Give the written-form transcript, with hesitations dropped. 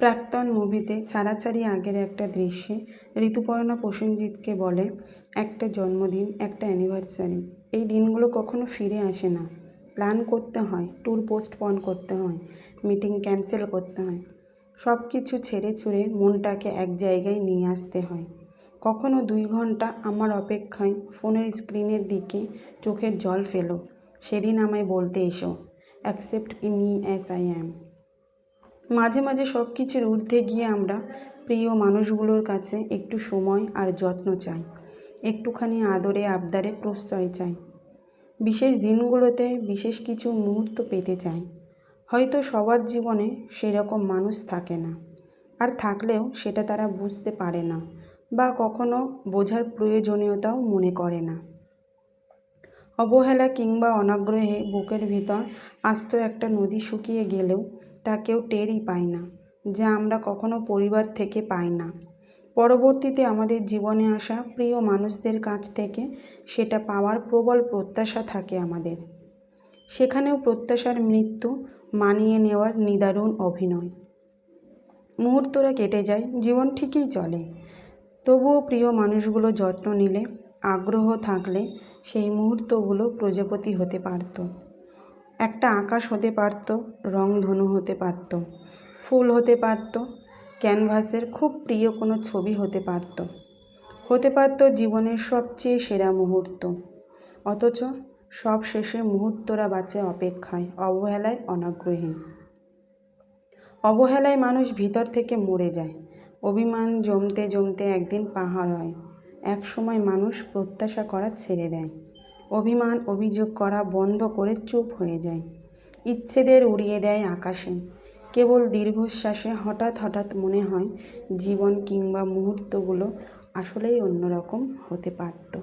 প্রাক্তন মুভিতে ছাড়াছাড়ি আগের একটা দৃশ্যে ঋতুপর্ণা প্রসেনজিৎকে বলে, একটা জন্মদিন, একটা অ্যানিভার্সারি, এই দিনগুলো কখনো ফিরে আসে না। প্ল্যান করতে হয়, ট্যুর পোস্টপন করতে হয়, মিটিং ক্যান্সেল করতে হয়, সব কিছু ছেড়ে ছুড়ে মনটাকে এক জায়গায় নিয়ে আসতে হয়। কখনো 2 ঘন্টা আমার অপেক্ষায় ফোনের স্ক্রিনের দিকে চোখের জল ফেলো। সেদিন আমায় বলতে এসো, accept me as I am. মাঝে মাঝে সব কিছুর ঊর্ধ্বে গিয়ে আমরা প্রিয় মানুষগুলোর কাছে একটু সময় আর যত্ন চাই, একটুখানি আদরে আবদারে প্রশ্রয় চাই। বিশেষ দিনগুলোতে বিশেষ কিছু মুহূর্ত পেতে চাই। হয়তো সবার জীবনে সেরকম মানুষ থাকে না, আর থাকলেও সেটা তারা বুঝতে পারে না বা কখনো বোঝার প্রয়োজনীয়তাও মনে করে না। অবহেলা কিংবা অনাগ্রহে বুকের ভিতর আস্ত একটা নদী শুকিয়ে গেলেও তা কেউ টেরই পায় না, যা আমরা কখনো পরিবার থেকে পাই না। পরবর্তীতে আমাদের জীবনে আসা প্রিয় মানুষদের কাছ থেকে সেটা পাওয়ার প্রবল প্রত্যাশা থাকে আমাদের। সেখানেও প্রত্যাশার মৃত্যু মানিয়ে নেওয়ার নিদারুণ অভিনয়। মুহূর্তরা কেটে যায়, জীবন ঠিকই চলে, তবুও প্রিয় মানুষগুলো যত্ন নিলে, আগ্রহ থাকলে সেই মুহূর্তগুলো প্রজাপতি হতে পারত, একটা আকাশ হতে পারত, রংধনু হতে পারত, ফুল হতে পারত, ক্যানভাসের খুব প্রিয় কোনো ছবি হতে পারত, হতে পারত জীবনের সবচেয়ে সেরা মুহূর্ত। অথচ সব শেষে মুহূর্তরা বাঁচে অপেক্ষায়, অবহেলায়, অনাগ্রহে। অবহেলায় মানুষ ভিতর থেকে মরে যায়। অভিমান জমতে জমতে একদিন পাহাড় হয়। এক সময় মানুষ প্রত্যাশা করা ছেড়ে দেয়, অভিমান অভিযোগ করা বন্ধ করে চুপ হয়ে যায়, ইচ্ছেদের উড়িয়ে দেয় আকাশে। কেবল দীর্ঘশ্বাসে হঠাৎ হঠাৎ মনে হয় জীবন কিংবা মুহূর্তগুলো আসলেই অন্যরকম হতে পারত।